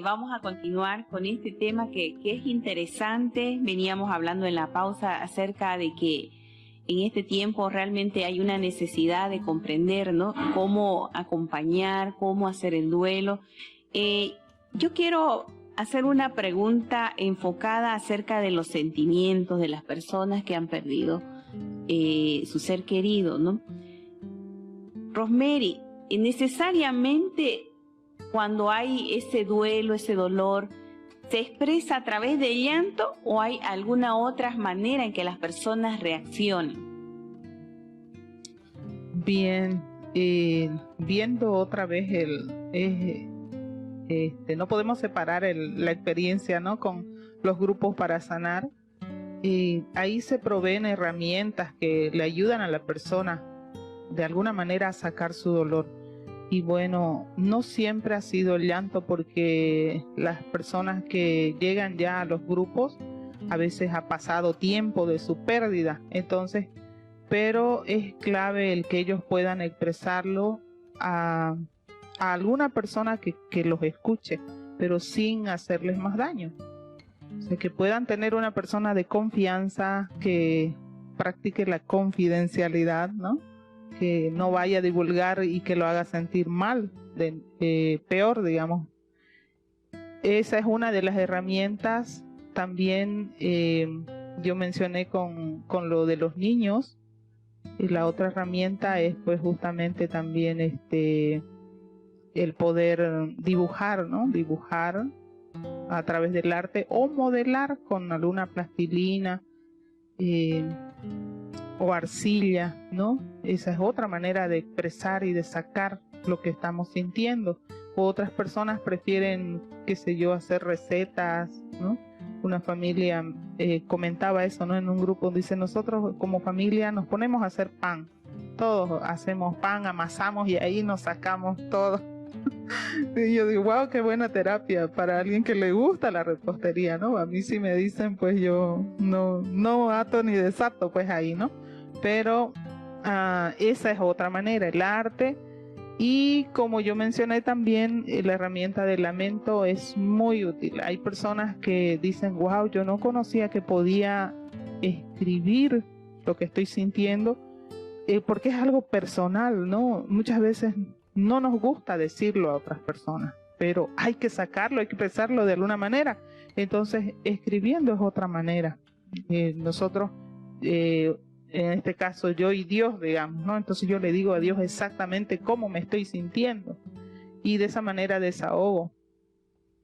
vamos a continuar con este tema que es interesante. Veníamos hablando en la pausa acerca de que en este tiempo realmente hay una necesidad de comprender, ¿no?, cómo acompañar, cómo hacer el duelo. Yo quiero hacer una pregunta enfocada acerca de los sentimientos de las personas que han perdido su ser querido, ¿no? Rosemary, necesariamente cuando hay ese duelo, ese dolor, ¿se expresa a través del llanto o hay alguna otra manera en que las personas reaccionen? Bien, viendo otra vez no podemos separar la experiencia, ¿no?, con los grupos para sanar. Ahí se proveen herramientas que le ayudan a la persona de alguna manera a sacar su dolor. Y bueno, no siempre ha sido el llanto, porque las personas que llegan ya a los grupos a veces ha pasado tiempo de su pérdida, entonces, pero es clave el que ellos puedan expresarlo a alguna persona que los escuche, pero sin hacerles más daño. O sea, que puedan tener una persona de confianza que practique la confidencialidad, ¿no?, que no vaya a divulgar y que lo haga sentir mal, peor, digamos. Esa es una de las herramientas. También yo mencioné con lo de los niños, y la otra herramienta es pues justamente también el poder dibujar, ¿no?, dibujar a través del arte, o modelar con alguna plastilina o arcilla, ¿no? Esa es otra manera de expresar y de sacar lo que estamos sintiendo. Otras personas prefieren, qué sé yo, hacer recetas, ¿no? Una familia comentaba eso, ¿no?, en un grupo, dice: nosotros como familia nos ponemos a hacer pan, todos hacemos pan, amasamos y ahí nos sacamos todo. Y yo digo, wow, qué buena terapia para alguien que le gusta la repostería, ¿no? A mí si me dicen, pues yo no ato ni desato, pues ahí, ¿no? Pero esa es otra manera, el arte. Y como yo mencioné también, la herramienta del lamento es muy útil. Hay personas que dicen, wow, yo no conocía que podía escribir lo que estoy sintiendo, porque es algo personal, ¿no? Muchas veces no nos gusta decirlo a otras personas, pero hay que sacarlo, hay que expresarlo de alguna manera. Entonces, escribiendo es otra manera. Nosotros, en este caso, yo y Dios, digamos, ¿no? Entonces yo le digo a Dios exactamente cómo me estoy sintiendo, y de esa manera desahogo.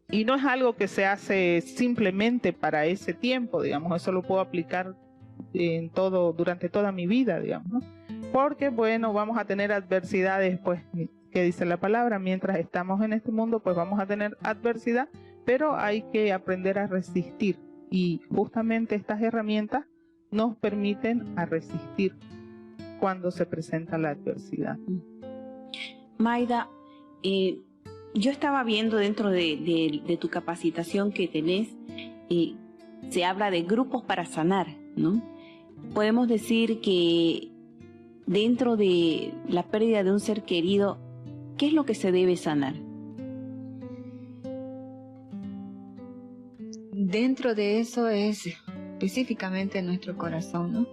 Y no es algo que se hace simplemente para ese tiempo, digamos, eso lo puedo aplicar durante toda mi vida, digamos, ¿no? Porque, bueno, vamos a tener adversidades, pues, que dice la palabra, mientras estamos en este mundo, pues vamos a tener adversidad, pero hay que aprender a resistir, y justamente estas herramientas nos permiten a resistir cuando se presenta la adversidad. Mayda, yo estaba viendo dentro de tu capacitación que tenés, se habla de grupos para sanar, ¿no? Podemos decir que dentro de la pérdida de un ser querido, ¿qué es lo que se debe sanar? Dentro de eso es específicamente nuestro corazón, ¿no?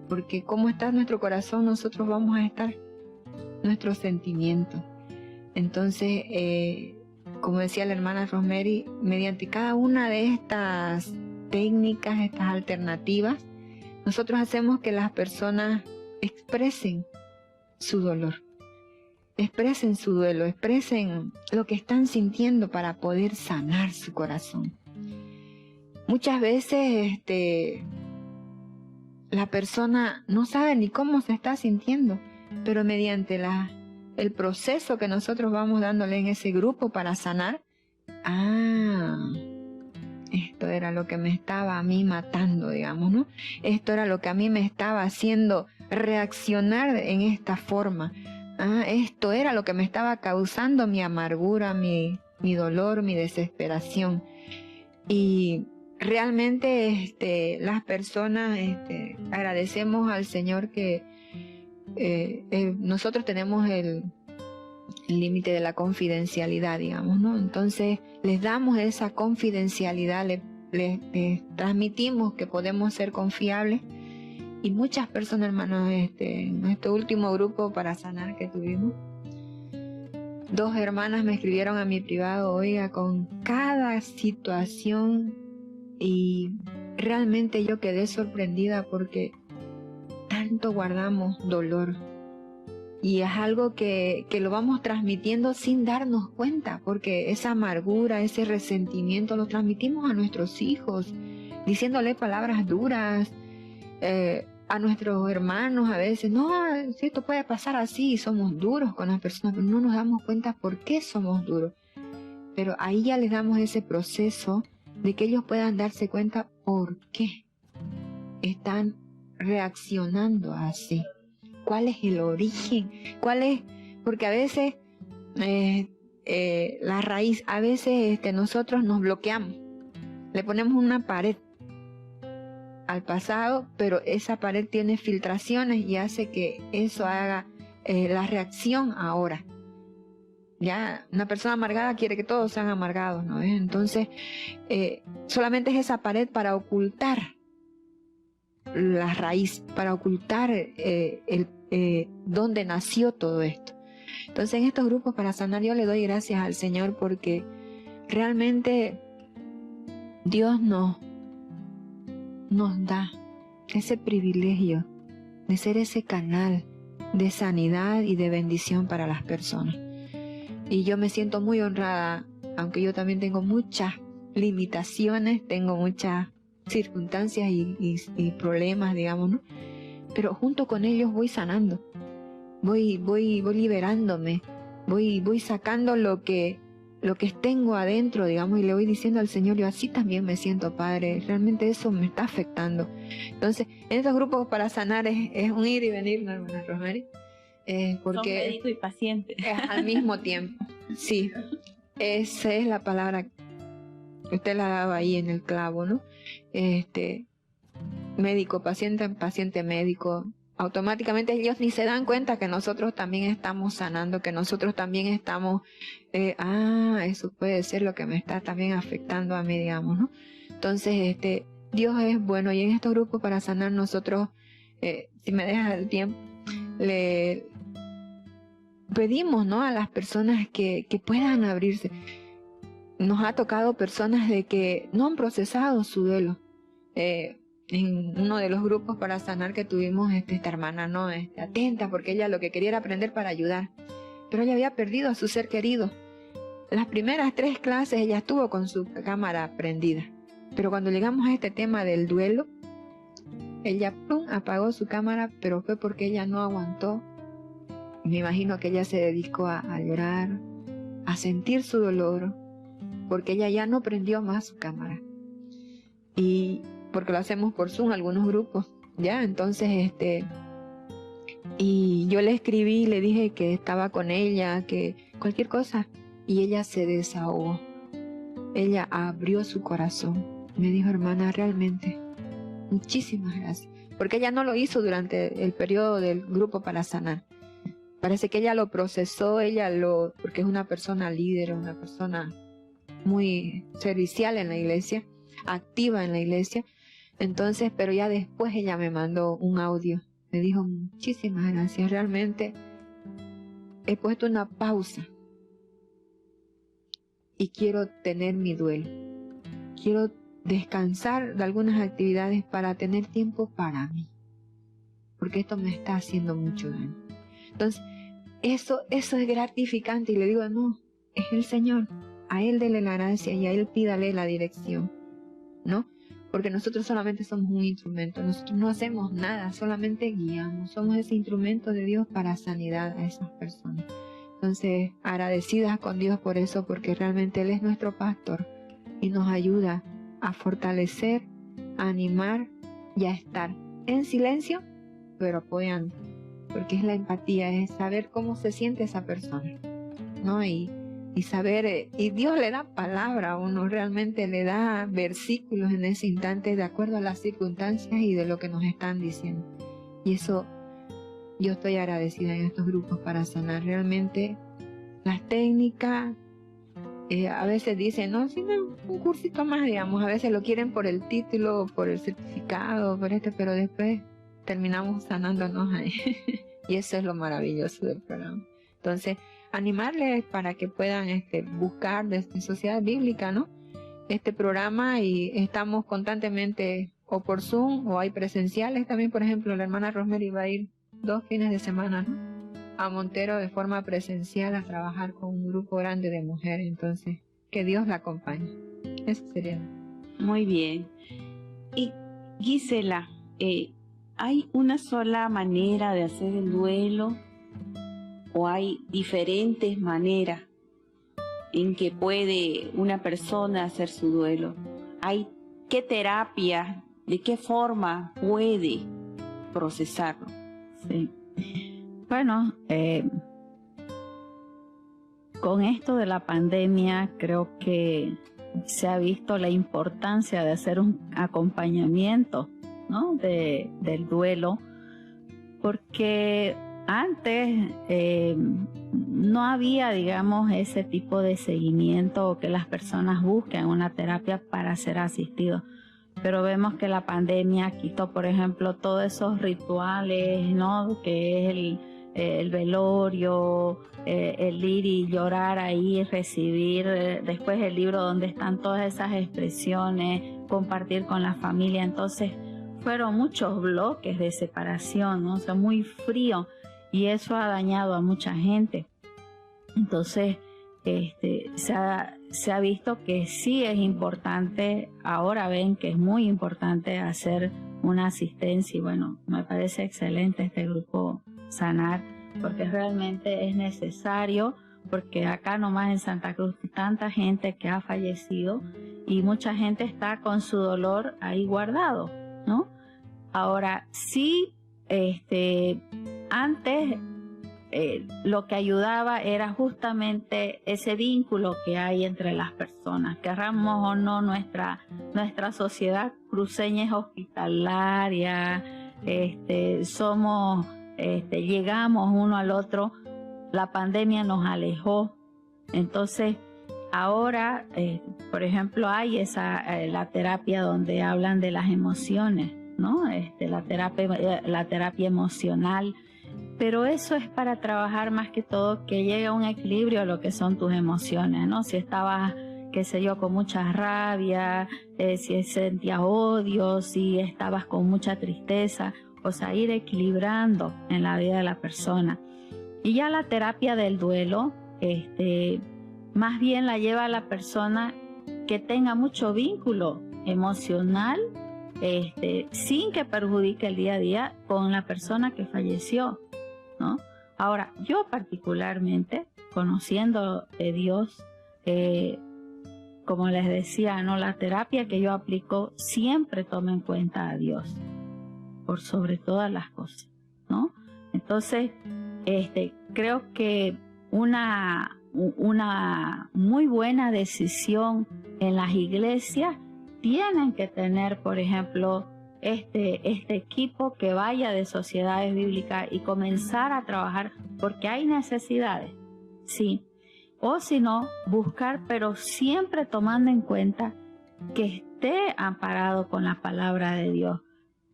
Porque como está nuestro corazón, nosotros vamos a estar, nuestros sentimientos. Entonces, como decía la hermana Rosemary, mediante cada una de estas técnicas, estas alternativas, nosotros hacemos que las personas expresen su dolor, expresen su duelo, expresen lo que están sintiendo para poder sanar su corazón. Muchas veces la persona no sabe ni cómo se está sintiendo, pero mediante el proceso que nosotros vamos dándole en ese grupo para sanar, esto era lo que me estaba a mí matando, digamos, ¿no? Esto era lo que a mí me estaba haciendo reaccionar en esta forma. Esto era lo que me estaba causando mi amargura, mi dolor, mi desesperación. Y realmente las personas agradecemos al Señor que nosotros tenemos el límite de la confidencialidad, digamos, ¿no? Entonces les damos esa confidencialidad, les transmitimos que podemos ser confiables. Y muchas personas, hermanos, en este último grupo para sanar que tuvimos, 2 hermanas me escribieron a mi privado, oiga, con cada situación, y realmente yo quedé sorprendida porque tanto guardamos dolor. Y es algo que lo vamos transmitiendo sin darnos cuenta, porque esa amargura, ese resentimiento lo transmitimos a nuestros hijos, diciéndole palabras duras, a nuestros hermanos a veces. No, si esto puede pasar así, somos duros con las personas, pero no nos damos cuenta por qué somos duros. Pero ahí ya les damos ese proceso de que ellos puedan darse cuenta por qué están reaccionando así. ¿Cuál es el origen? ¿Cuál es? Porque a veces la raíz, a veces nosotros nos bloqueamos, le ponemos una pared al pasado, pero esa pared tiene filtraciones y hace que eso haga la reacción ahora. Ya una persona amargada quiere que todos sean amargados, ¿no? Entonces, solamente es esa pared para ocultar la raíz, para ocultar dónde nació todo esto. Entonces, en estos grupos para sanar, yo le doy gracias al Señor porque realmente Dios nos da ese privilegio de ser ese canal de sanidad y de bendición para las personas. Y yo me siento muy honrada, aunque yo también tengo muchas limitaciones, tengo muchas circunstancias y problemas, digamos, ¿no? Pero junto con ellos voy sanando, voy liberándome, voy sacando lo que tengo adentro, digamos, y le voy diciendo al Señor, yo así también me siento, Padre, realmente eso me está afectando. Entonces, en estos grupos para sanar es un ir y venir, ¿no, hermana Rosemary? Porque son médico y paciente. Al mismo tiempo, sí. Esa es la palabra que usted la daba ahí en el clavo, ¿no? Médico, paciente, paciente, médico. Automáticamente ellos ni se dan cuenta que nosotros también estamos sanando, que nosotros también estamos, eso puede ser lo que me está también afectando a mí, digamos, ¿no? Entonces, Dios es bueno, y en estos grupos para sanar nosotros, si me dejas el tiempo, le pedimos, ¿no?, a las personas que puedan abrirse. Nos ha tocado personas de que no han procesado su duelo. En uno de los grupos para sanar que tuvimos, esta hermana, ¿no?, atenta, porque ella lo que quería era aprender para ayudar, pero ella había perdido a su ser querido. Las primeras 3 clases ella estuvo con su cámara prendida, pero cuando llegamos a este tema del duelo, ella apagó su cámara, pero fue porque ella no aguantó. Me imagino que ella se dedicó a llorar, a sentir su dolor, porque ella ya no prendió más su cámara. Y porque lo hacemos por Zoom, algunos grupos, ¿ya? Entonces, y yo le escribí, le dije que estaba con ella, que cualquier cosa, y ella se desahogó. Ella abrió su corazón. Me dijo, hermana, realmente, muchísimas gracias. Porque ella no lo hizo durante el periodo del grupo para sanar. Parece que ella lo procesó, porque es una persona líder, una persona muy servicial en la iglesia, activa en la iglesia. Entonces, pero ya después ella me mandó un audio. Me dijo, muchísimas gracias, realmente he puesto una pausa y quiero tener mi duelo. Quiero descansar de algunas actividades para tener tiempo para mí, porque esto me está haciendo mucho daño. Entonces, eso es gratificante, y le digo, no, es el Señor, a Él dele la gracia y a Él pídale la dirección, ¿no? Porque nosotros solamente somos un instrumento, nosotros no hacemos nada, solamente guiamos, somos ese instrumento de Dios para sanidad a esas personas. Entonces, agradecidas con Dios por eso, porque realmente Él es nuestro pastor y nos ayuda a fortalecer, a animar y a estar en silencio, pero apoyando, porque es la empatía, es saber cómo se siente esa persona, ¿no? Y saber, y Dios le da palabra a uno, realmente le da versículos en ese instante de acuerdo a las circunstancias y de lo que nos están diciendo. Y eso, yo estoy agradecida en estos grupos para sanar. Realmente las técnicas. A veces dicen, no, si no, un cursito más, digamos. A veces lo quieren por el título, por el certificado, pero después terminamos sanándonos ahí. Y eso es lo maravilloso del programa. Entonces, animarles para que puedan buscar en Sociedad Bíblica, ¿no?, este programa, y estamos constantemente o por Zoom o hay presenciales también. Por ejemplo, la hermana Rosemary va a ir 2 fines de semana, ¿no?, a Montero de forma presencial a trabajar con un grupo grande de mujeres. Entonces, que Dios la acompañe. Eso sería. Muy bien. Y Gisela, ¿hay una sola manera de hacer el duelo o hay diferentes maneras en que puede una persona hacer su duelo? ¿Qué terapia, de qué forma puede procesarlo? Sí. Bueno, con esto de la pandemia creo que se ha visto la importancia de hacer un acompañamiento, ¿no?, del duelo, porque antes no había, digamos, ese tipo de seguimiento o que las personas busquen una terapia para ser asistidos. Pero vemos que la pandemia quitó, por ejemplo, todos esos rituales, ¿no?, que es el velorio, el ir y llorar ahí, recibir después el libro donde están todas esas expresiones, compartir con la familia. Entonces fueron muchos bloques de separación, ¿no?, o sea, muy frío, y eso ha dañado a mucha gente. Entonces se ha visto que sí es importante, ahora ven que es muy importante hacer una asistencia, y bueno, me parece excelente este grupo Sanar, porque realmente es necesario, porque acá nomás en Santa Cruz tanta gente que ha fallecido y mucha gente está con su dolor ahí guardado, ¿no? Ahora sí, antes lo que ayudaba era justamente ese vínculo que hay entre las personas. Querramos o no, nuestra sociedad cruceña es hospitalaria, llegamos uno al otro. La pandemia nos alejó. Entonces ahora, por ejemplo, hay la terapia donde hablan de las emociones, ¿no? La terapia emocional. Pero eso es para trabajar más que todo que llegue a un equilibrio a lo que son tus emociones, ¿no? Si estabas, qué sé yo, con mucha rabia, si sentías odio, si estabas con mucha tristeza, o sea, ir equilibrando en la vida de la persona. Y ya la terapia del duelo, más bien la lleva a la persona que tenga mucho vínculo emocional, sin que perjudique el día a día con la persona que falleció, ¿no? Ahora, yo particularmente, conociendo de Dios, como les decía, ¿no?, la terapia que yo aplico siempre toma en cuenta a Dios por sobre todas las cosas, ¿no? Entonces, creo que una muy buena decisión en las iglesias tienen que tener, por ejemplo, este equipo que vaya de Sociedades Bíblicas y comenzar a trabajar, porque hay necesidades, sí, o si no, buscar, pero siempre tomando en cuenta que esté amparado con la palabra de Dios,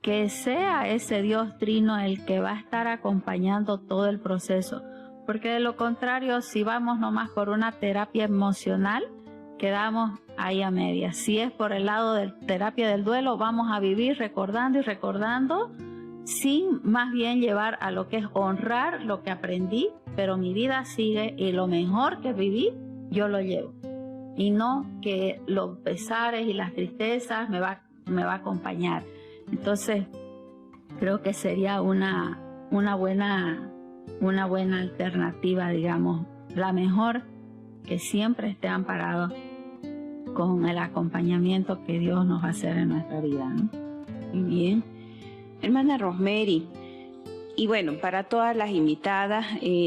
que sea ese Dios trino el que va a estar acompañando todo el proceso, porque de lo contrario, si vamos nomás por una terapia emocional, quedamos ahí a medias. Si es por el lado de terapia del duelo, vamos a vivir recordando y recordando, sin más bien llevar a lo que es honrar lo que aprendí, pero mi vida sigue y lo mejor que viví, yo lo llevo. Y no que los pesares y las tristezas me va a acompañar. Entonces, creo que sería una buena alternativa, digamos, la mejor, que siempre esté amparado con el acompañamiento que Dios nos va a hacer en nuestra vida, ¿no? Muy bien. Hermana Rosemary, y bueno, para todas las invitadas,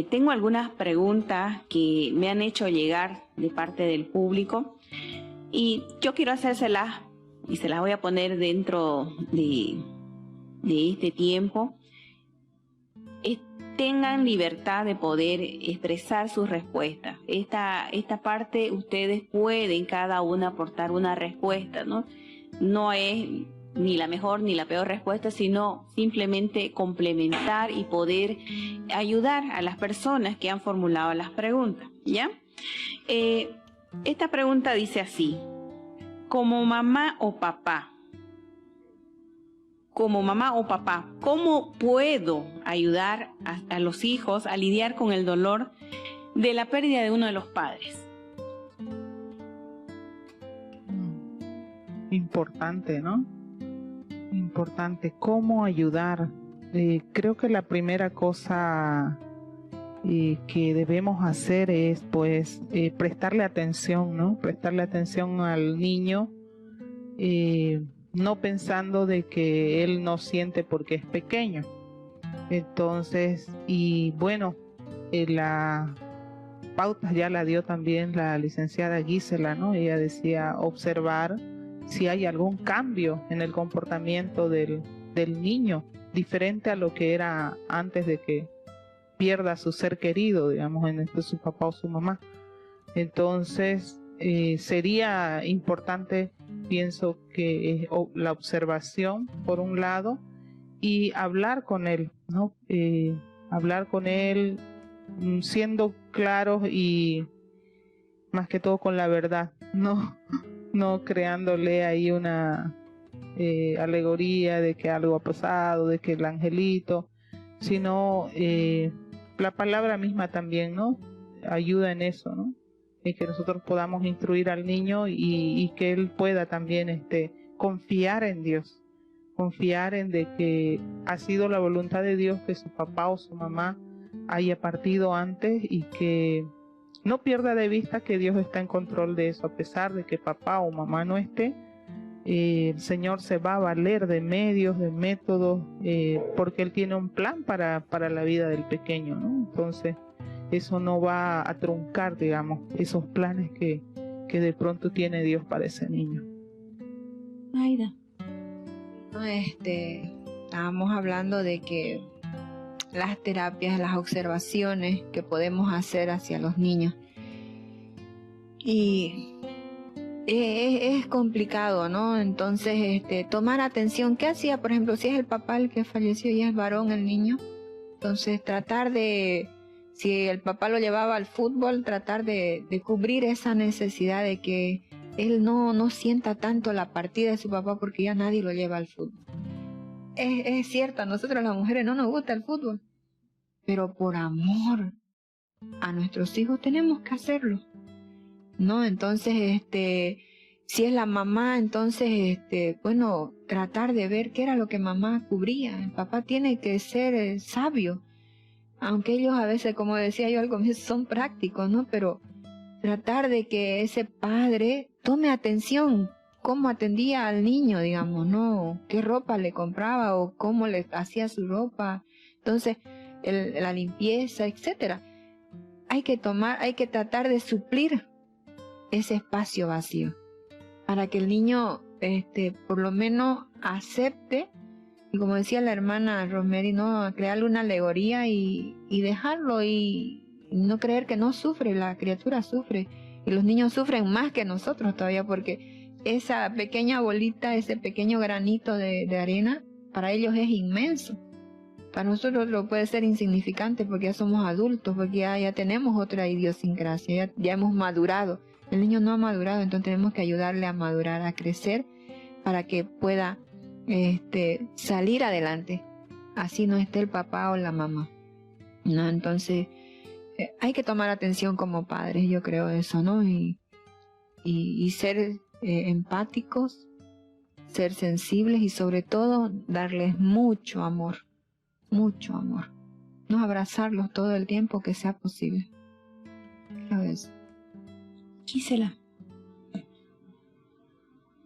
tengo algunas preguntas que me han hecho llegar de parte del público y yo quiero hacérselas y se las voy a poner dentro de este tiempo. tengan libertad de poder expresar sus respuestas. Esta parte ustedes pueden cada una aportar una respuesta, ¿no? No es ni la mejor ni la peor respuesta, sino simplemente complementar y poder ayudar a las personas que han formulado las preguntas, ¿ya? Esta pregunta dice así: como mamá o papá, ¿cómo puedo ayudar a los hijos a lidiar con el dolor de la pérdida de uno de los padres? Importante, ¿no? Importante. ¿Cómo ayudar? Creo que la primera cosa que debemos hacer es, pues, prestarle atención, ¿no? Prestarle atención al niño, no pensando de que él no siente porque es pequeño. Entonces, y bueno, la pauta ya la dio también la licenciada Gisela, ¿no? Ella decía observar si hay algún cambio en el comportamiento del niño, diferente a lo que era antes de que pierda su ser querido, digamos, en este su papá o su mamá. Entonces, sería importante, pienso que la observación, por un lado, y hablar con él, ¿no? Hablar con él siendo claros y más que todo con la verdad, no creándole ahí una alegoría de que algo ha pasado, de que el angelito, sino la palabra misma también, ¿no? Ayuda en eso, ¿no? Y que nosotros podamos instruir al niño y que él pueda también confiar en Dios, confiar en de que ha sido la voluntad de Dios que su papá o su mamá haya partido antes y que no pierda de vista que Dios está en control de eso, a pesar de que papá o mamá no esté. El Señor se va a valer de medios, de métodos, porque Él tiene un plan para la vida del pequeño, ¿no? Entonces, eso no va a truncar, digamos, esos planes que de pronto tiene Dios para ese niño. Aida. Estábamos hablando de que las terapias, las observaciones que podemos hacer hacia los niños. Y es complicado, ¿no? Entonces, tomar atención. ¿Qué hacía, por ejemplo, si es el papá el que falleció y es varón el niño? Entonces, tratar de, si el papá lo llevaba al fútbol, tratar de cubrir esa necesidad de que él no sienta tanto la partida de su papá porque ya nadie lo lleva al fútbol. Es cierto, a nosotros las mujeres no nos gusta el fútbol, pero por amor a nuestros hijos tenemos que hacerlo, ¿no? Entonces, si es la mamá, entonces, bueno, tratar de ver qué era lo que mamá cubría. El papá tiene que ser sabio, aunque ellos a veces, como decía yo al comienzo, son prácticos, ¿no? Pero tratar de que ese padre tome atención, cómo atendía al niño, digamos, ¿no? Qué ropa le compraba o cómo le hacía su ropa. Entonces, la limpieza, etcétera. Hay que tratar de suplir ese espacio vacío para que el niño, por lo menos acepte, y como decía la hermana Rosemary, ¿no? Crearle una alegoría y dejarlo y no creer que no sufre, la criatura sufre, y los niños sufren más que nosotros todavía, porque esa pequeña bolita, ese pequeño granito de arena, para ellos es inmenso. Para nosotros lo puede ser insignificante porque ya somos adultos, porque ya tenemos otra idiosincrasia, ya hemos madurado. El niño no ha madurado, entonces tenemos que ayudarle a madurar, a crecer, para que pueda salir adelante. Así no esté el papá o la mamá, ¿no? Entonces, hay que tomar atención como padres, yo creo eso, ¿no? Y ser empáticos, ser sensibles y sobre todo darles mucho amor, no abrazarlos todo el tiempo que sea posible. ¿Sabes? Gisela.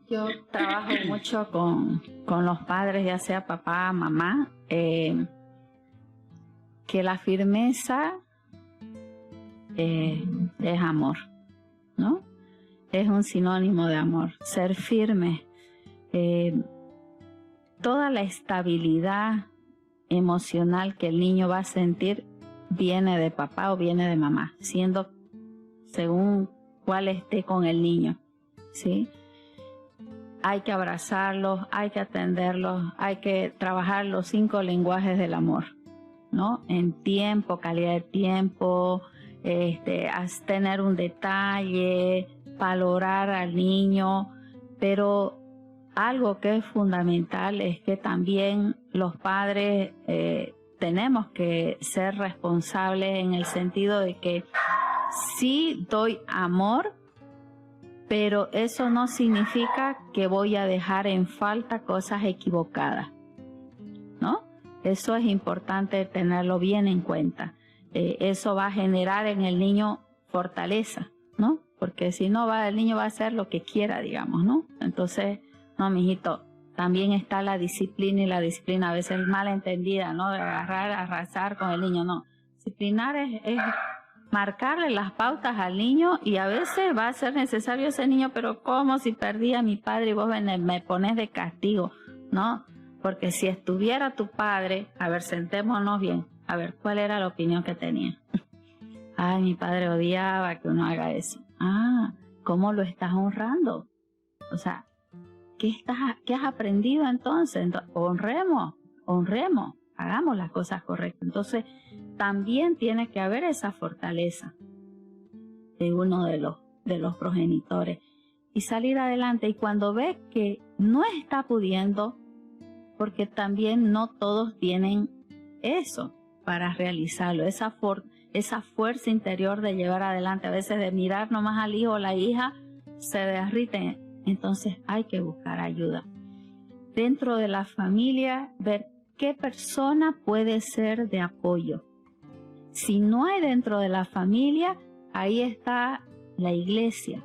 Yo trabajo mucho con los padres, ya sea papá, mamá, que la firmeza es amor, ¿no? Es un sinónimo de amor, ser firme. Toda la estabilidad emocional que el niño va a sentir viene de papá o viene de mamá, siendo según cuál esté con el niño, ¿sí? Hay que abrazarlos, hay que atenderlos, hay que trabajar los 5 lenguajes del amor, ¿no? En tiempo, calidad de tiempo, tener un detalle, valorar al niño, pero algo que es fundamental es que también los padres tenemos que ser responsables en el sentido de que sí doy amor, pero eso no significa que voy a dejar en falta cosas equivocadas, ¿no? Eso es importante tenerlo bien en cuenta. Eso va a generar en el niño fortaleza, ¿no? Porque si no, el niño va a hacer lo que quiera, digamos, ¿no? Entonces, no, mijito, también está la disciplina, y la disciplina a veces mal entendida, ¿no? De agarrar, arrasar con el niño, no. Disciplinar es marcarle las pautas al niño, y a veces va a ser necesario ese niño, pero ¿cómo si perdí a mi padre y vos me pones de castigo? No, porque si estuviera tu padre, a ver, sentémonos bien, a ver, ¿cuál era la opinión que tenía? Ay, mi padre odiaba que uno haga eso. Ah, ¿cómo lo estás honrando? O sea, ¿qué has aprendido entonces? Honremos, hagamos las cosas correctas. Entonces, también tiene que haber esa fortaleza de uno de los progenitores y salir adelante. Y cuando ve que no está pudiendo, porque también no todos tienen eso para realizarlo, esa fuerza interior de llevar adelante, a veces de mirar nomás al hijo o la hija, se derriten. Entonces hay que buscar ayuda. Dentro de la familia, ver qué persona puede ser de apoyo. Si no hay dentro de la familia, ahí está la iglesia,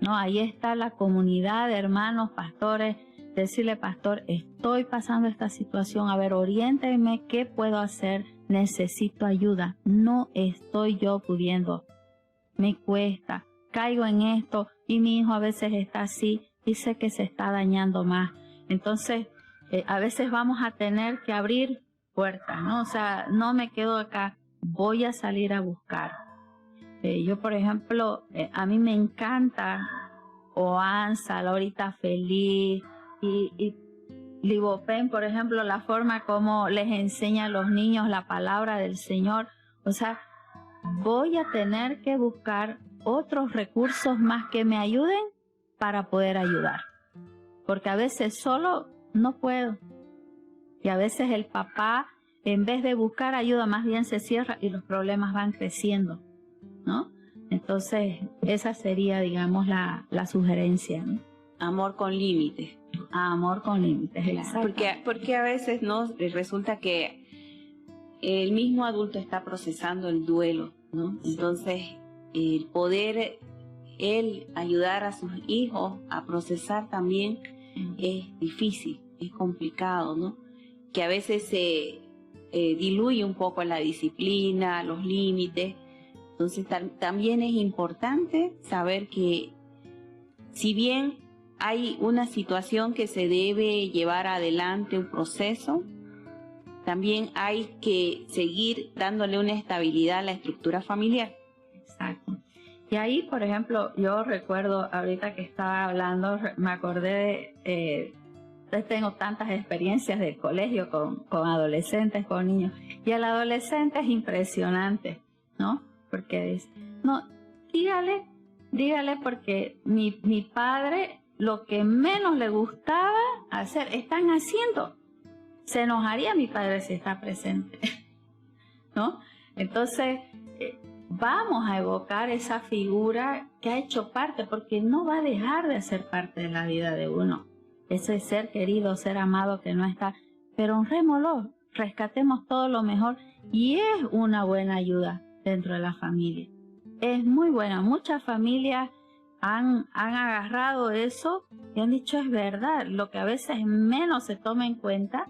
¿no? Ahí está la comunidad de hermanos, pastores. Decirle, pastor, estoy pasando esta situación, a ver, oriénteme, ¿qué puedo hacer? Necesito ayuda, no estoy yo pudiendo, me cuesta, caigo en esto y mi hijo a veces está así y sé que se está dañando más. Entonces, a veces vamos a tener que abrir puertas, ¿no? O sea, no me quedo acá, voy a salir a buscar. Yo, por ejemplo, a mí me encanta Oanza, La Horita Feliz y Libopen, por ejemplo, la forma como les enseña a los niños la palabra del Señor. O sea, voy a tener que buscar otros recursos más que me ayuden para poder ayudar. Porque a veces solo no puedo. Y a veces el papá, en vez de buscar ayuda, más bien se cierra y los problemas van creciendo, ¿no? Entonces, esa sería, digamos, la sugerencia, ¿no? Amor con límites. Amor con límites, exacto. Porque a veces no resulta que el mismo adulto está procesando el duelo, ¿no? Sí. Entonces, el poder él ayudar a sus hijos a procesar también es difícil, es complicado, ¿no? Que a veces se diluye un poco la disciplina, los límites. Entonces, también es importante saber que si bien hay una situación que se debe llevar adelante, un proceso, también hay que seguir dándole una estabilidad a la estructura familiar. Exacto. Y ahí, por ejemplo, yo recuerdo ahorita que estaba hablando, me acordé tengo tantas experiencias del colegio con adolescentes, con niños, y el adolescente es impresionante, ¿no? Porque dice, no, dígale porque mi padre lo que menos le gustaba hacer, están haciendo. Se enojaría mi padre si está presente, ¿no? Entonces, vamos a evocar esa figura que ha hecho parte, porque no va a dejar de ser parte de la vida de uno. Ese ser querido, ser amado que no está, pero honrémoslo, rescatemos todo lo mejor, y es una buena ayuda dentro de la familia. Es muy buena. Muchas familias han agarrado eso y han dicho, es verdad, lo que a veces menos se toma en cuenta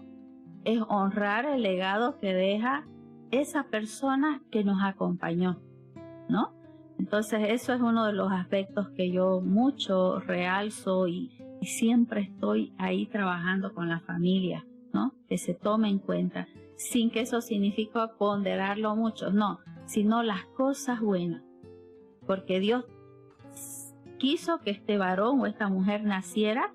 es honrar el legado que deja esa persona que nos acompañó, ¿no? Entonces eso es uno de los aspectos que yo mucho realzo y siempre estoy ahí trabajando con la familia, ¿no? Que se tome en cuenta. sin que eso signifique ponderarlo mucho, no, sino las cosas buenas, porque Dios quiso que este varón o esta mujer naciera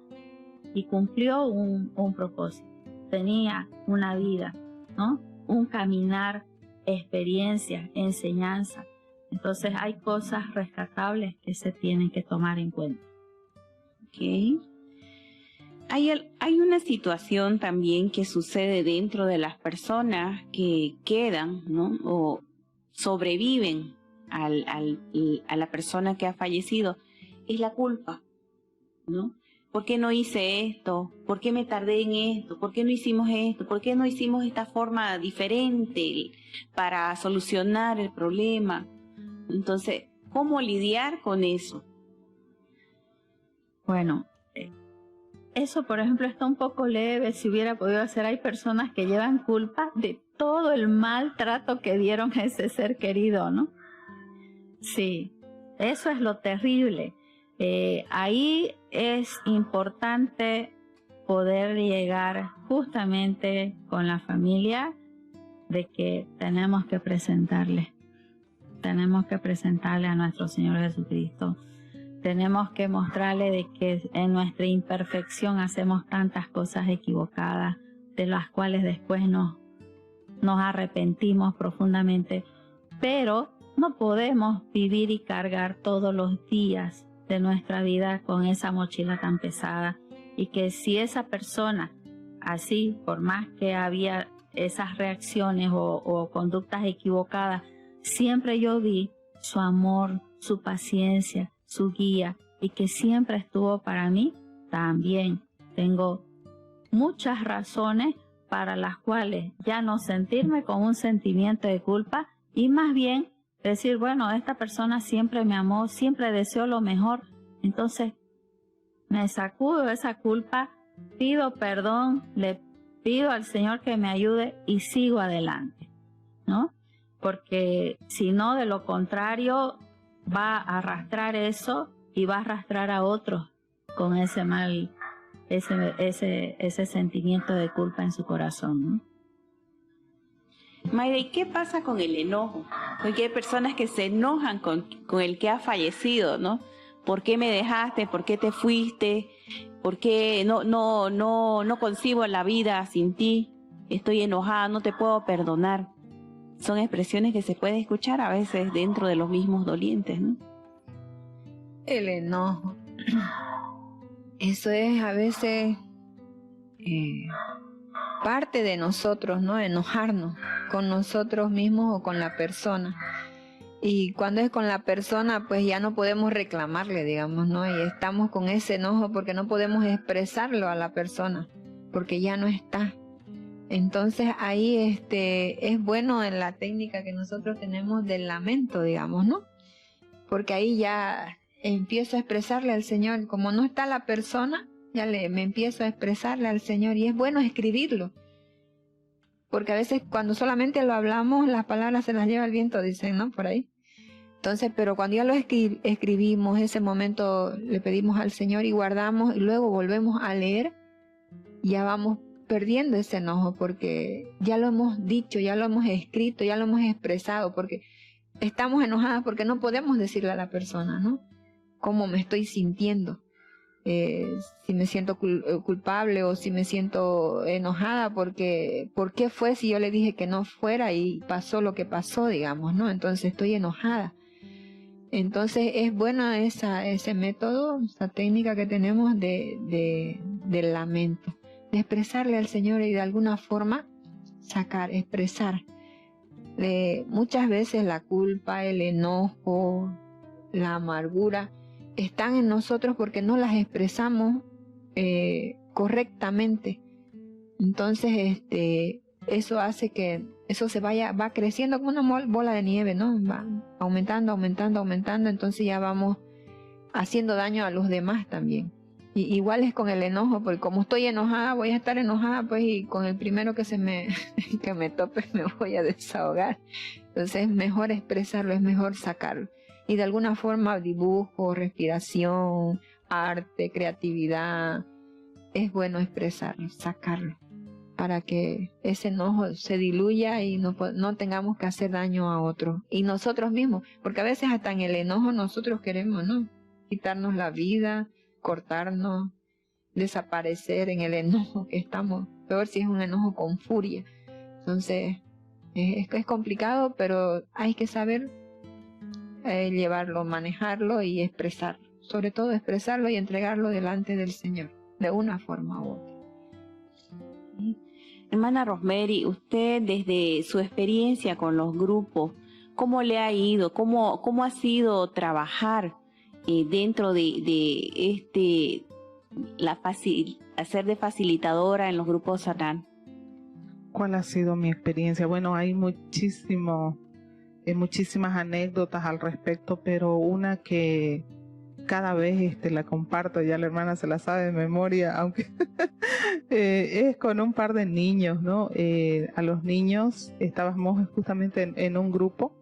y cumplió un propósito, tenía una vida, ¿no? Un caminar, experiencia, enseñanza. Entonces hay cosas rescatables que se tienen que tomar en cuenta. Okay. Hay una situación también que sucede dentro de las personas que quedan, ¿no? O sobreviven a la persona que ha fallecido, es la culpa, ¿no? ¿Por qué no hice esto? ¿Por qué me tardé en esto? ¿Por qué no hicimos esto? ¿Por qué no hicimos esta forma diferente para solucionar el problema? Entonces, ¿cómo lidiar con eso? Bueno, eso por ejemplo está un poco leve, si hubiera podido hacer. Hay personas que llevan culpa de todo el maltrato que dieron a ese ser querido, ¿no? Sí, eso es lo terrible. Ahí es importante poder llegar justamente con la familia de que tenemos que presentarle a nuestro Señor Jesucristo. Tenemos que mostrarle de que en nuestra imperfección hacemos tantas cosas equivocadas, de las cuales después nos arrepentimos profundamente, pero no podemos vivir y cargar todos los días de nuestra vida con esa mochila tan pesada, y que si esa persona, así, por más que había esas reacciones o conductas equivocadas, siempre yo vi su amor, su paciencia, su guía, y que siempre estuvo para mí, también tengo muchas razones para las cuales ya no sentirme con un sentimiento de culpa, y más bien decir, bueno, esta persona siempre me amó, siempre deseó lo mejor, entonces me sacudo esa culpa, pido perdón, le pido al Señor que me ayude y sigo adelante, ¿no? Porque si no, de lo contrario, va a arrastrar eso y va a arrastrar a otros con ese mal, ese sentimiento de culpa en su corazón, ¿no? Mayra, ¿y qué pasa con el enojo? Porque hay personas que se enojan con el que ha fallecido, ¿no? ¿Por qué me dejaste? ¿Por qué te fuiste? ¿Por qué no concibo la vida sin ti? Estoy enojada, no te puedo perdonar. Son expresiones que se pueden escuchar a veces dentro de los mismos dolientes, ¿no? El enojo. Eso es a veces parte de nosotros, ¿no? Enojarnos con nosotros mismos o con la persona. Y cuando es con la persona, pues ya no podemos reclamarle, digamos, ¿no? Y estamos con ese enojo porque no podemos expresarlo a la persona, porque ya no está. Entonces ahí es bueno en la técnica que nosotros tenemos del lamento, digamos, ¿no? Porque ahí ya empiezo a expresarle al Señor. Como no está la persona, me empiezo a expresarle al Señor. Y es bueno escribirlo, porque a veces cuando solamente lo hablamos, las palabras se las lleva el viento, dicen, ¿no? Por ahí. Entonces, pero cuando ya lo escribimos, ese momento le pedimos al Señor y guardamos, y luego volvemos a leer, ya vamos perdiendo ese enojo, porque ya lo hemos dicho, ya lo hemos escrito, ya lo hemos expresado, porque estamos enojadas porque no podemos decirle a la persona, ¿no? Cómo me estoy sintiendo, si me siento culpable o si me siento enojada, porque ¿por qué fue si yo le dije que no fuera y pasó lo que pasó, digamos, ¿no? Entonces estoy enojada. Entonces es bueno ese método, esa técnica que tenemos del lamento, de expresarle al Señor y de alguna forma expresar. Muchas veces la culpa, el enojo, la amargura están en nosotros porque no las expresamos correctamente. Entonces eso hace que eso va creciendo como una bola de nieve, ¿no? Va aumentando, entonces ya vamos haciendo daño a los demás también. Y igual es con el enojo, porque como estoy enojada, voy a estar enojada, pues, y con el primero que que me tope me voy a desahogar. Entonces es mejor expresarlo, es mejor sacarlo. Y de alguna forma dibujo, respiración, arte, creatividad, es bueno expresarlo, sacarlo, para que ese enojo se diluya y no tengamos que hacer daño a otros y nosotros mismos, porque a veces hasta en el enojo nosotros queremos, ¿no?, quitarnos la vida, cortarnos, desaparecer en el enojo que estamos, peor si es un enojo con furia. Entonces es complicado, pero hay que saber llevarlo, manejarlo y expresarlo, sobre todo expresarlo y entregarlo delante del Señor de una forma u otra. Hermana Rosemary, usted desde su experiencia con los grupos, ¿cómo le ha ido? ¿Cómo ha sido trabajar dentro de hacer de facilitadora en los grupos Sanán? ¿Cuál ha sido mi experiencia? Bueno, hay muchísimas anécdotas al respecto, pero una que cada vez la comparto, ya la hermana se la sabe de memoria, aunque es con un par de niños, ¿no? A los niños estábamos justamente en un grupo,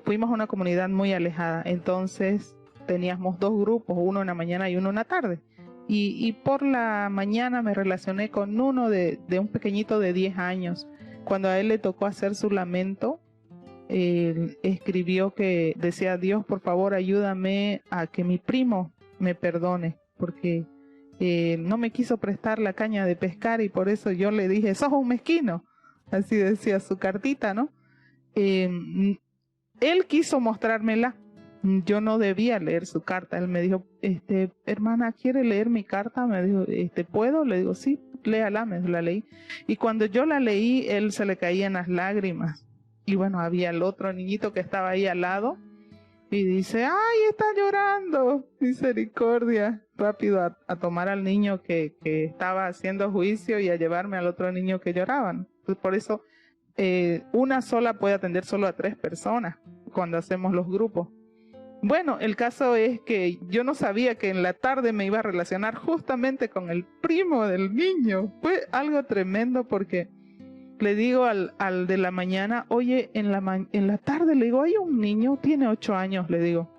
fuimos a una comunidad muy alejada, entonces teníamos dos grupos, uno en la mañana y uno en la tarde, y por la mañana me relacioné con uno de un pequeñito de 10 años, cuando a él le tocó hacer su lamento. Escribió que decía: Dios, por favor, ayúdame a que mi primo me perdone, porque no me quiso prestar la caña de pescar y por eso yo le dije: sos un mezquino. Así decía su cartita, ¿no? Él quiso mostrármela. Yo no debía leer su carta. Él me dijo: hermana, ¿quiere leer mi carta? Me dijo: ¿puedo? Le digo: sí, léala. Me la leí. Y cuando yo la leí, él se le caían las lágrimas. Y bueno, había el otro niñito que estaba ahí al lado y dice: ¡ay, está llorando! Misericordia. Rápido a tomar al niño que estaba haciendo juicio y a llevarme al otro niño que lloraban. Pues por eso una sola puede atender solo a 3 personas cuando hacemos los grupos. Bueno, el caso es que yo no sabía que en la tarde me iba a relacionar justamente con el primo del niño. Fue algo tremendo porque le digo al de la mañana: oye, en la tarde, le digo, hay un niño, tiene 8 años, le digo,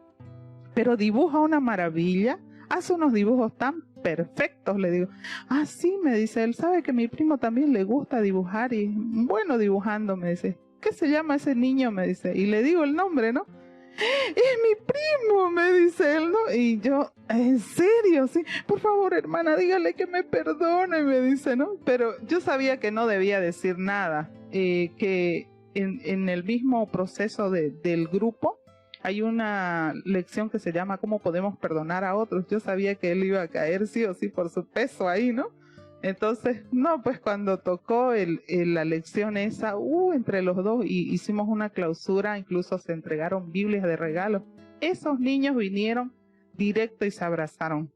pero dibuja una maravilla, hace unos dibujos tan perfectos, le digo. Ah, sí, me dice él, sabe que mi primo también le gusta dibujar y bueno dibujando, me dice. ¿Qué se llama ese niño? Me dice. Y le digo el nombre, ¿no? Es mi primo, me dice él, ¿no? Y yo: ¿en serio? Sí, por favor, hermana, dígale que me perdone, me dice, ¿no? Pero yo sabía que no debía decir nada, que en el mismo proceso del grupo hay una lección que se llama ¿cómo podemos perdonar a otros? Yo sabía que él iba a caer sí o sí por su peso ahí, ¿no? Entonces, no, pues cuando tocó la lección esa, entre los dos hicimos una clausura, incluso se entregaron Biblias de regalo. Esos niños vinieron directo y se abrazaron.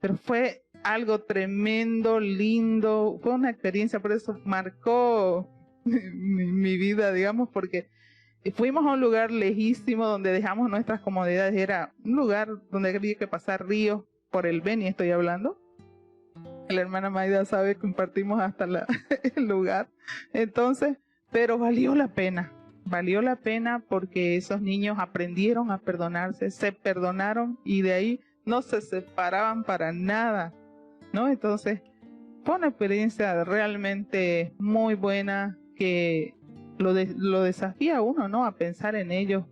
Pero fue algo tremendo, lindo, fue una experiencia, por eso marcó mi vida, digamos, porque fuimos a un lugar lejísimo donde dejamos nuestras comodidades, era un lugar donde había que pasar ríos, por el Beni estoy hablando. La hermana Maida sabe, compartimos hasta el lugar. Entonces, pero valió la pena porque esos niños aprendieron a perdonarse, se perdonaron y de ahí no se separaban para nada, ¿no? Entonces, fue una experiencia realmente muy buena que lo desafía a uno, ¿no? A pensar en ellos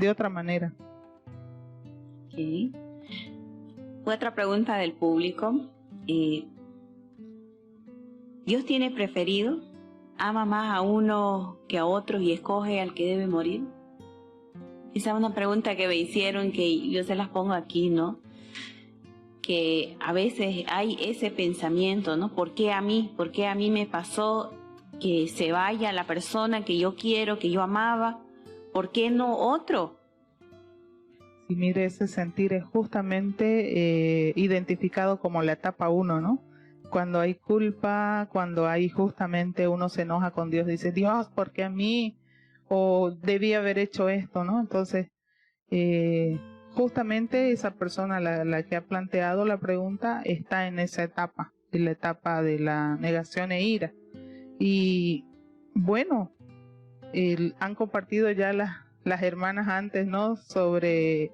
de otra manera. Sí. Otra pregunta del público. ¿Dios tiene preferido? ¿Ama más a uno que a otros y escoge al que debe morir? Esa es una pregunta que me hicieron, que yo se las pongo aquí, ¿no? Que a veces hay ese pensamiento, ¿no? ¿Por qué a mí? ¿Por qué a mí me pasó que se vaya la persona que yo quiero, que yo amaba? ¿Por qué no otro? Sí, mire, ese sentir es justamente identificado como la etapa 1, ¿no? Cuando hay culpa, cuando hay justamente uno se enoja con Dios, dice: Dios, ¿por qué a mí? O debí haber hecho esto, ¿no? Entonces, justamente esa persona, la que ha planteado la pregunta, está en esa etapa, en la etapa de la negación e ira. Y bueno, han compartido ya las hermanas antes, ¿no? Sobre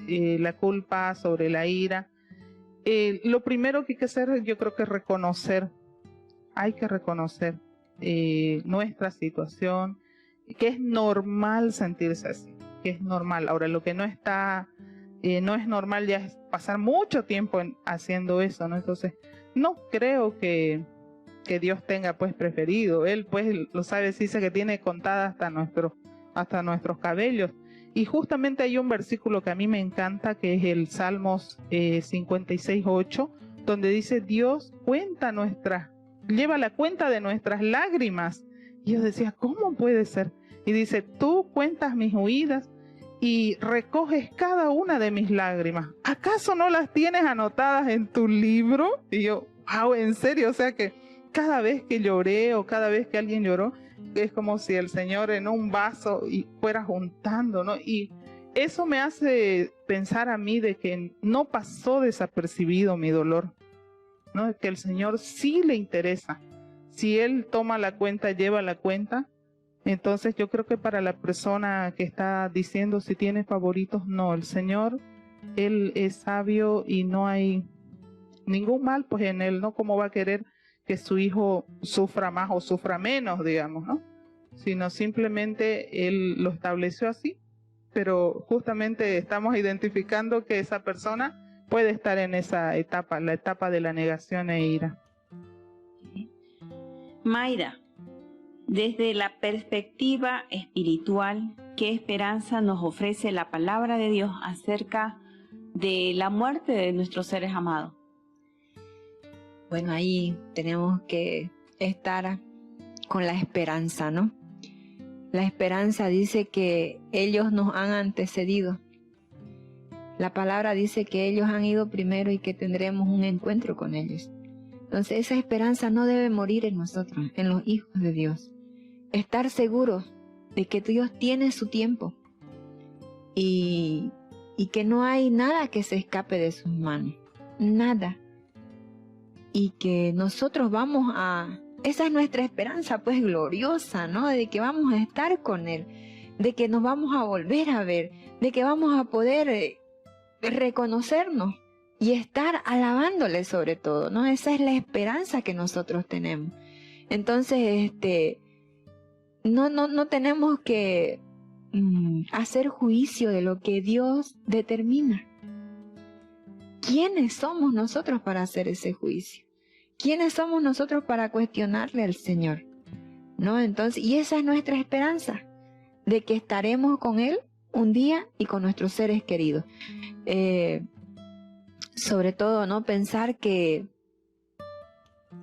la culpa, sobre la ira. Lo primero que hay que hacer, yo creo que es reconocer hay que reconocer nuestra situación, que es normal sentirse así, que es normal. Ahora, lo que no es normal ya es pasar mucho tiempo haciendo eso, ¿no? Entonces, no creo que Dios tenga pues preferido. Él pues lo sabe, dice que tiene contada hasta nuestros cabellos. Y justamente hay un versículo que a mí me encanta, que es el Salmos 56:8, donde dice: Dios lleva la cuenta de nuestras lágrimas. Y yo decía, ¿cómo puede ser? Y dice: tú cuentas mis huidas y recoges cada una de mis lágrimas. ¿Acaso no las tienes anotadas en tu libro? Y yo, wow, en serio, o sea que cada vez que lloré o cada vez que alguien lloró, es como si el Señor en un vaso y fuera juntando, ¿no? Y eso me hace pensar a mí de que no pasó desapercibido mi dolor, ¿no? Que el Señor sí le interesa. Si Él toma la cuenta, lleva la cuenta. Entonces yo creo que para la persona que está diciendo si tiene favoritos, no, el Señor, Él es sabio y no hay ningún mal pues en Él, ¿no? ¿Cómo va a querer que su hijo sufra más o sufra menos, digamos, ¿no? Sino simplemente Él lo estableció así, pero justamente estamos identificando que esa persona puede estar en esa etapa, la etapa de la negación e ira. Mayra, desde la perspectiva espiritual, ¿qué esperanza nos ofrece la palabra de Dios acerca de la muerte de nuestros seres amados? Bueno, ahí tenemos que estar con la esperanza, ¿no? La esperanza dice que ellos nos han antecedido. La palabra dice que ellos han ido primero y que tendremos un encuentro con ellos. Entonces esa esperanza no debe morir en nosotros, en los hijos de Dios. Estar seguros de que Dios tiene su tiempo y que no hay nada que se escape de sus manos, nada. Y que nosotros vamos a... Esa es nuestra esperanza pues gloriosa, ¿no? De que vamos a estar con Él, de que nos vamos a volver a ver, de que vamos a poder reconocernos y estar alabándole sobre todo, ¿no? Esa es la esperanza que nosotros tenemos. Entonces, no tenemos que hacer juicio de lo que Dios determina. ¿Quiénes somos nosotros para hacer ese juicio? ¿Quiénes somos nosotros para cuestionarle al Señor? ¿No? Entonces, y esa es nuestra esperanza, de que estaremos con Él un día y con nuestros seres queridos. Sobre todo, ¿no? Pensar que,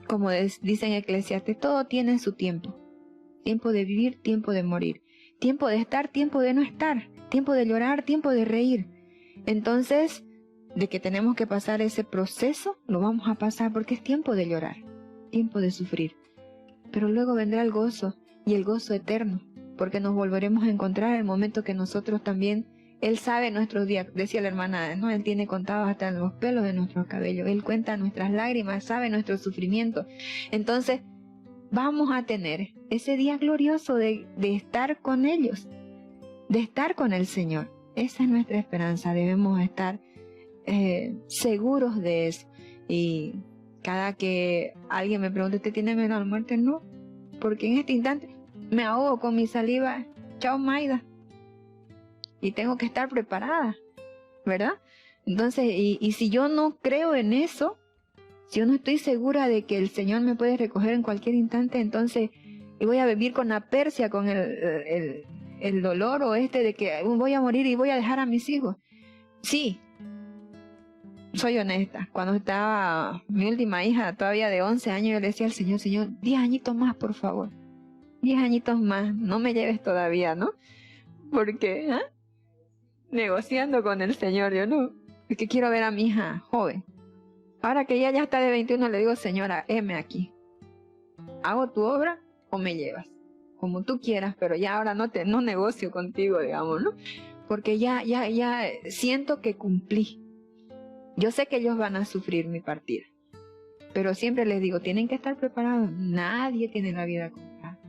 como dicen Eclesiastes, todo tiene su tiempo. Tiempo de vivir, tiempo de morir. Tiempo de estar, tiempo de no estar. Tiempo de llorar, tiempo de reír. Entonces, de que tenemos que pasar ese proceso, lo vamos a pasar porque es tiempo de llorar, tiempo de sufrir. Pero luego vendrá el gozo, y el gozo eterno, porque nos volveremos a encontrar en el momento que nosotros también, Él sabe nuestros días, decía la hermana, ¿no? Él tiene contados hasta los pelos de nuestros cabellos, Él cuenta nuestras lágrimas, sabe nuestro sufrimiento. Entonces, vamos a tener ese día glorioso de estar con ellos, de estar con el Señor. Esa es nuestra esperanza, debemos estar seguros de eso. Y cada que alguien me pregunta, ¿usted tiene miedo a la muerte? No, porque en este instante me ahogo con mi saliva. Chao, Mayda. Y tengo que estar preparada, ¿verdad? Entonces, y si yo no creo en eso, si yo no estoy segura de que el Señor me puede recoger en cualquier instante, entonces voy a vivir con la persia, con el dolor o de que voy a morir y voy a dejar a mis hijos. Sí, soy honesta. Cuando estaba mi última hija, todavía de 11 años, yo le decía al Señor, Señor, 10 añitos más, por favor. 10 añitos más, no me lleves todavía, ¿no? Porque, negociando con el Señor, yo no, es que quiero ver a mi hija joven. Ahora que ella ya está de 21, le digo, Señora, heme aquí. ¿Hago tu obra o me llevas? Como tú quieras, pero ya ahora no negocio contigo, digamos, ¿no? Porque ya siento que cumplí. Yo sé que ellos van a sufrir mi partida, pero siempre les digo, tienen que estar preparados. Nadie tiene la vida comprada.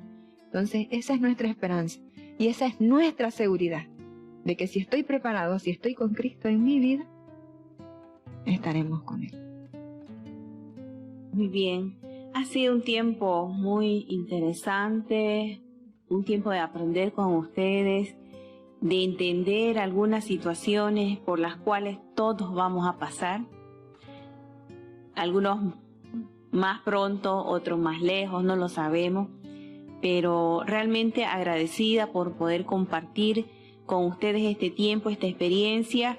Entonces, esa es nuestra esperanza y esa es nuestra seguridad de que si estoy preparado, si estoy con Cristo en mi vida, estaremos con Él. Muy bien. Ha sido un tiempo muy interesante, un tiempo de aprender con ustedes, de entender algunas situaciones por las cuales todos vamos a pasar. Algunos más pronto, otros más lejos, no lo sabemos, pero realmente agradecida por poder compartir con ustedes este tiempo, esta experiencia.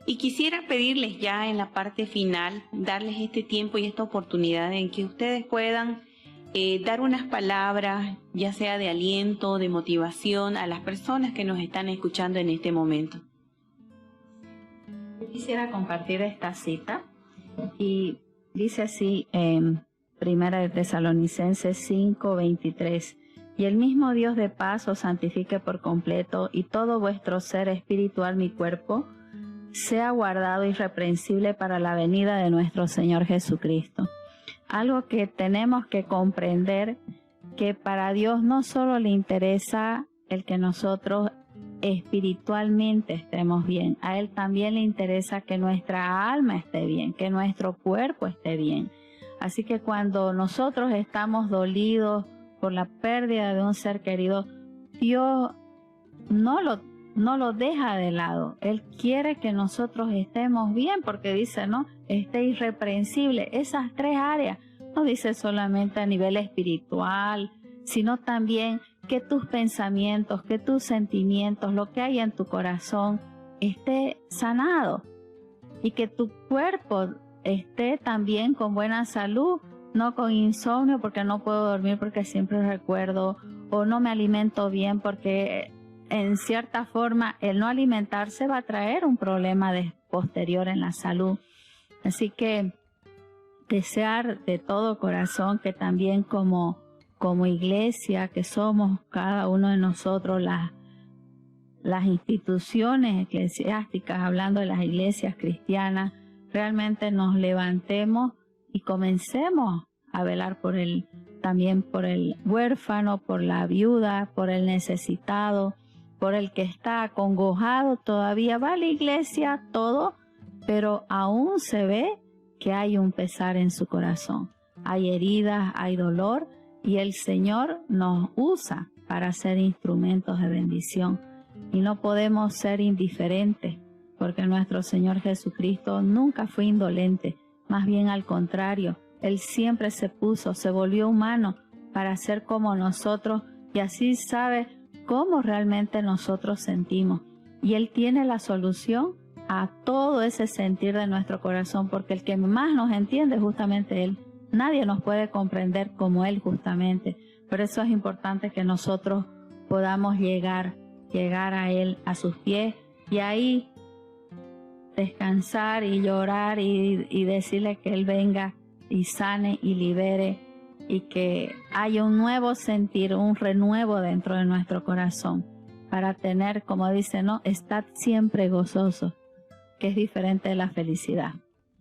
Y quisiera pedirles ya en la parte final, darles este tiempo y esta oportunidad en que ustedes puedan dar unas palabras, ya sea de aliento, de motivación, a las personas que nos están escuchando en este momento. Quisiera compartir esta cita y dice así en Primera de Tesalonicenses 5:23: y el mismo Dios de paz os santifique por completo, y todo vuestro ser espiritual, mi cuerpo, sea guardado irreprensible para la venida de nuestro Señor Jesucristo. Algo que tenemos que comprender, que para Dios no solo le interesa el que nosotros espiritualmente estemos bien, a Él también le interesa que nuestra alma esté bien, que nuestro cuerpo esté bien. Así que cuando nosotros estamos dolidos por la pérdida de un ser querido, Dios no lo deja de lado. Él quiere que nosotros estemos bien, porque dice, ¿no? Esté irreprensible. Esas tres áreas, no dice solamente a nivel espiritual, sino también que tus pensamientos, que tus sentimientos, lo que hay en tu corazón, esté sanado. Y que tu cuerpo esté también con buena salud, no con insomnio porque no puedo dormir porque siempre recuerdo, o no me alimento bien porque en cierta forma el no alimentarse va a traer un problema posterior en la salud. Así que desear de todo corazón que también como iglesia, que somos cada uno de nosotros las instituciones eclesiásticas, hablando de las iglesias cristianas, realmente nos levantemos y comencemos a velar también por el huérfano, por la viuda, por el necesitado, por el que está acongojado. Todavía va a la iglesia, todo, pero aún se ve que hay un pesar en su corazón. Hay heridas, hay dolor, y el Señor nos usa para ser instrumentos de bendición. Y no podemos ser indiferentes, porque nuestro Señor Jesucristo nunca fue indolente, más bien al contrario, Él siempre se volvió humano para ser como nosotros, y así sabe cómo realmente nosotros sentimos. Y Él tiene la solución a todo ese sentir de nuestro corazón, porque el que más nos entiende es justamente Él. Nadie nos puede comprender como Él justamente. Por eso es importante que nosotros podamos llegar a Él, a sus pies, y ahí descansar y llorar y decirle que Él venga y sane y libere, y que haya un nuevo sentir, un renuevo dentro de nuestro corazón, para tener, como dice, ¿no? Estad siempre gozoso, que es diferente de la felicidad,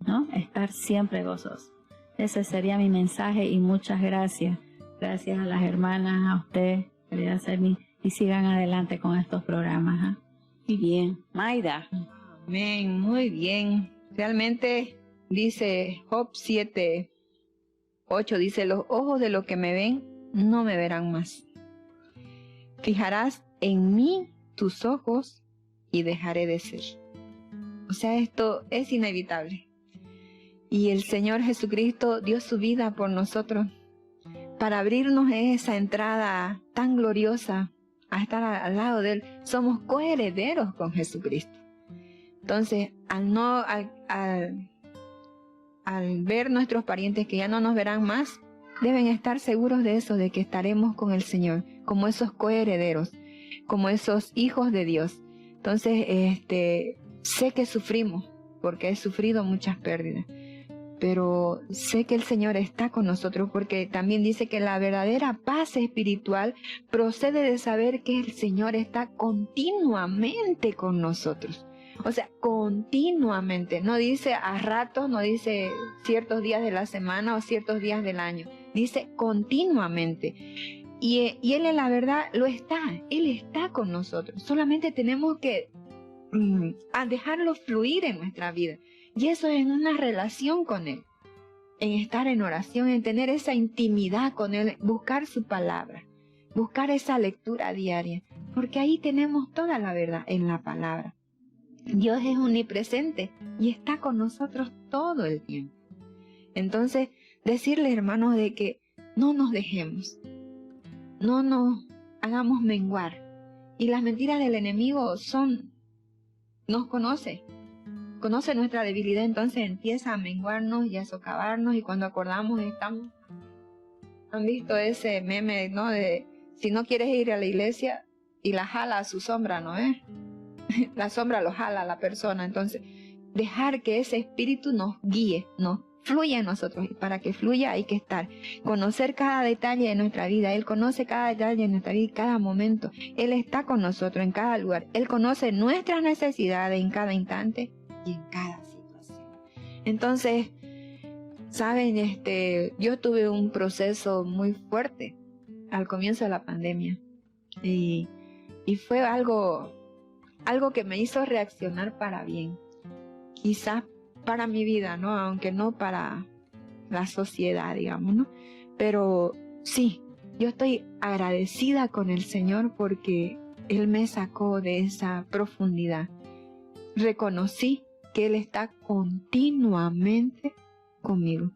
¿no? Estar siempre gozoso. Ese sería mi mensaje, y muchas gracias. Gracias a las hermanas, a usted, querida Selmi, y sigan adelante con estos programas. Muy bien. Mayda. Amén, muy bien. Realmente dice Job 7:8, dice, los ojos de los que me ven no me verán más. Fijarás en mí tus ojos y dejaré de ser. O sea, esto es inevitable. Y el Señor Jesucristo dio su vida por nosotros para abrirnos esa entrada tan gloriosa a estar al lado de Él. Somos coherederos con Jesucristo. Entonces, al ver nuestros parientes que ya no nos verán más, deben estar seguros de eso, de que estaremos con el Señor, como esos coherederos, como esos hijos de Dios. Entonces, sé que sufrimos, porque he sufrido muchas pérdidas, pero sé que el Señor está con nosotros, porque también dice que la verdadera paz espiritual procede de saber que el Señor está continuamente con nosotros. O sea, continuamente. No dice a ratos, no dice ciertos días de la semana o ciertos días del año. Dice continuamente. Y Él en la verdad lo está. Él está con nosotros. Solamente tenemos que dejarlo fluir en nuestra vida. Y eso es una relación con Él. en estar en oración, en tener esa intimidad con Él, buscar su palabra, buscar esa lectura diaria, porque ahí tenemos toda la verdad en la palabra. Dios es omnipresente y está con nosotros todo el tiempo. Entonces, decirle, hermanos, de que no nos dejemos, no nos hagamos menguar. Y las mentiras del enemigo nos conoce nuestra debilidad, entonces empieza a menguarnos y a socavarnos, y cuando acordamos estamos... ¿Han visto ese meme, no? De si no quieres ir a la iglesia y la jala a su sombra, ¿no es? La sombra lo jala a la persona. Entonces, dejar que ese espíritu nos guíe, nos fluya en nosotros. Y para que fluya hay que estar, conocer cada detalle de nuestra vida. Él conoce cada detalle de nuestra vida, cada momento. Él está con nosotros en cada lugar. Él conoce nuestras necesidades en cada instante y en cada situación. Entonces, saben, yo tuve un proceso muy fuerte al comienzo de la pandemia. Y fue algo que me hizo reaccionar para bien. Quizás para mi vida, ¿no? Aunque no para la sociedad, digamos, ¿no? Pero sí, yo estoy agradecida con el Señor porque Él me sacó de esa profundidad. Reconocí que Él está continuamente conmigo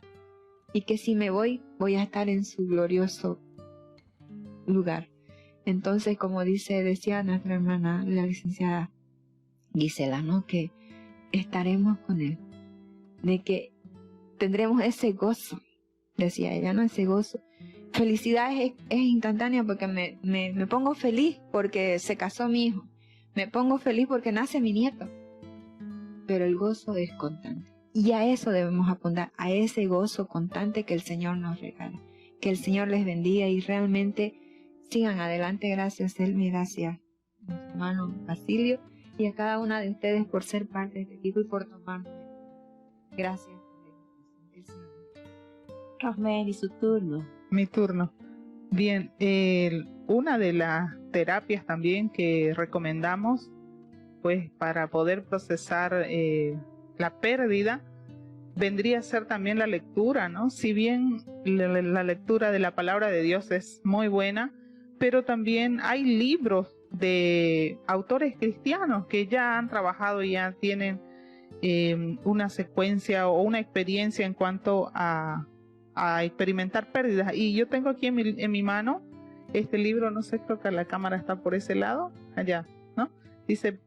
y que si me voy a estar en su glorioso lugar. Entonces, como decía nuestra hermana, la licenciada Gisela, ¿no? Que estaremos con Él, de que tendremos ese gozo, decía ella, ¿no? Ese gozo. Felicidad es instantánea porque me pongo feliz porque se casó mi hijo, me pongo feliz porque nace mi nieto, pero el gozo es constante. Y a eso debemos apuntar, a ese gozo constante que el Señor nos regala. Que el Señor les bendiga y realmente sigan adelante. Gracias, Selmi, gracias, hermano Basilio, y a cada una de ustedes por ser parte de este equipo y por tomarme. Gracias. Rosmeli, su turno. Mi turno. Bien, una de las terapias también que recomendamos, pues para poder procesar la pérdida, vendría a ser también la lectura, ¿no? Si bien la lectura de la palabra de Dios es muy buena, pero también hay libros de autores cristianos que ya han trabajado y ya tienen una secuencia o una experiencia en cuanto a experimentar pérdidas. Y yo tengo aquí en mi mano este libro, no sé, creo que la cámara está por ese lado, allá, ¿no? Dice,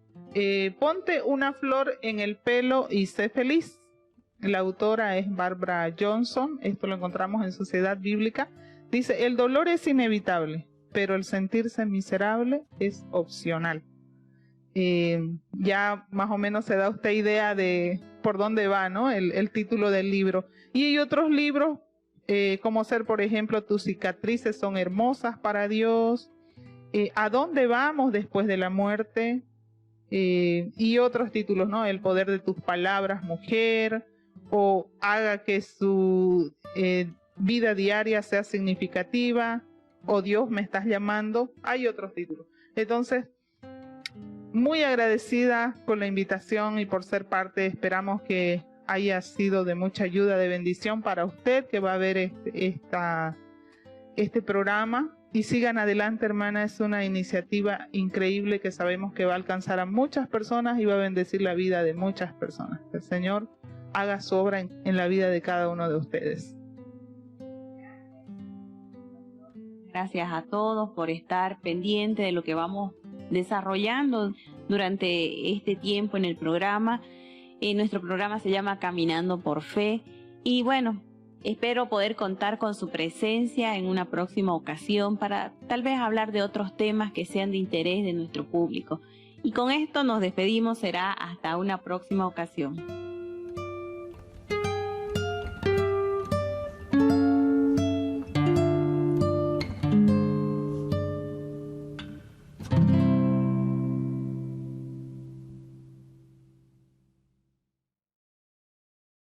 ponte una flor en el pelo y sé feliz. La autora es Barbara Johnson, esto lo encontramos en Sociedad Bíblica. Dice, el dolor es inevitable, pero el sentirse miserable es opcional. Ya más o menos se da usted idea de por dónde va, ¿no? El título del libro. Y hay otros libros, como ser, por ejemplo, tus cicatrices son hermosas para Dios, ¿a dónde vamos después de la muerte? Y otros títulos, ¿no? El poder de tus palabras, mujer, o haga que su vida diaria sea significativa, o Dios me estás llamando. Hay otros títulos. Entonces, muy agradecida con la invitación y por ser parte. Esperamos que haya sido de mucha ayuda, de bendición para usted que va a ver este programa. Y sigan adelante, hermana, es una iniciativa increíble que sabemos que va a alcanzar a muchas personas y va a bendecir la vida de muchas personas. Que el Señor haga su obra en la vida de cada uno de ustedes. Gracias a todos por estar pendientes de lo que vamos desarrollando durante este tiempo en el programa. Nuestro programa se llama Caminando por Fe. Y bueno, espero poder contar con su presencia en una próxima ocasión para tal vez hablar de otros temas que sean de interés de nuestro público. Y con esto nos despedimos, será hasta una próxima ocasión.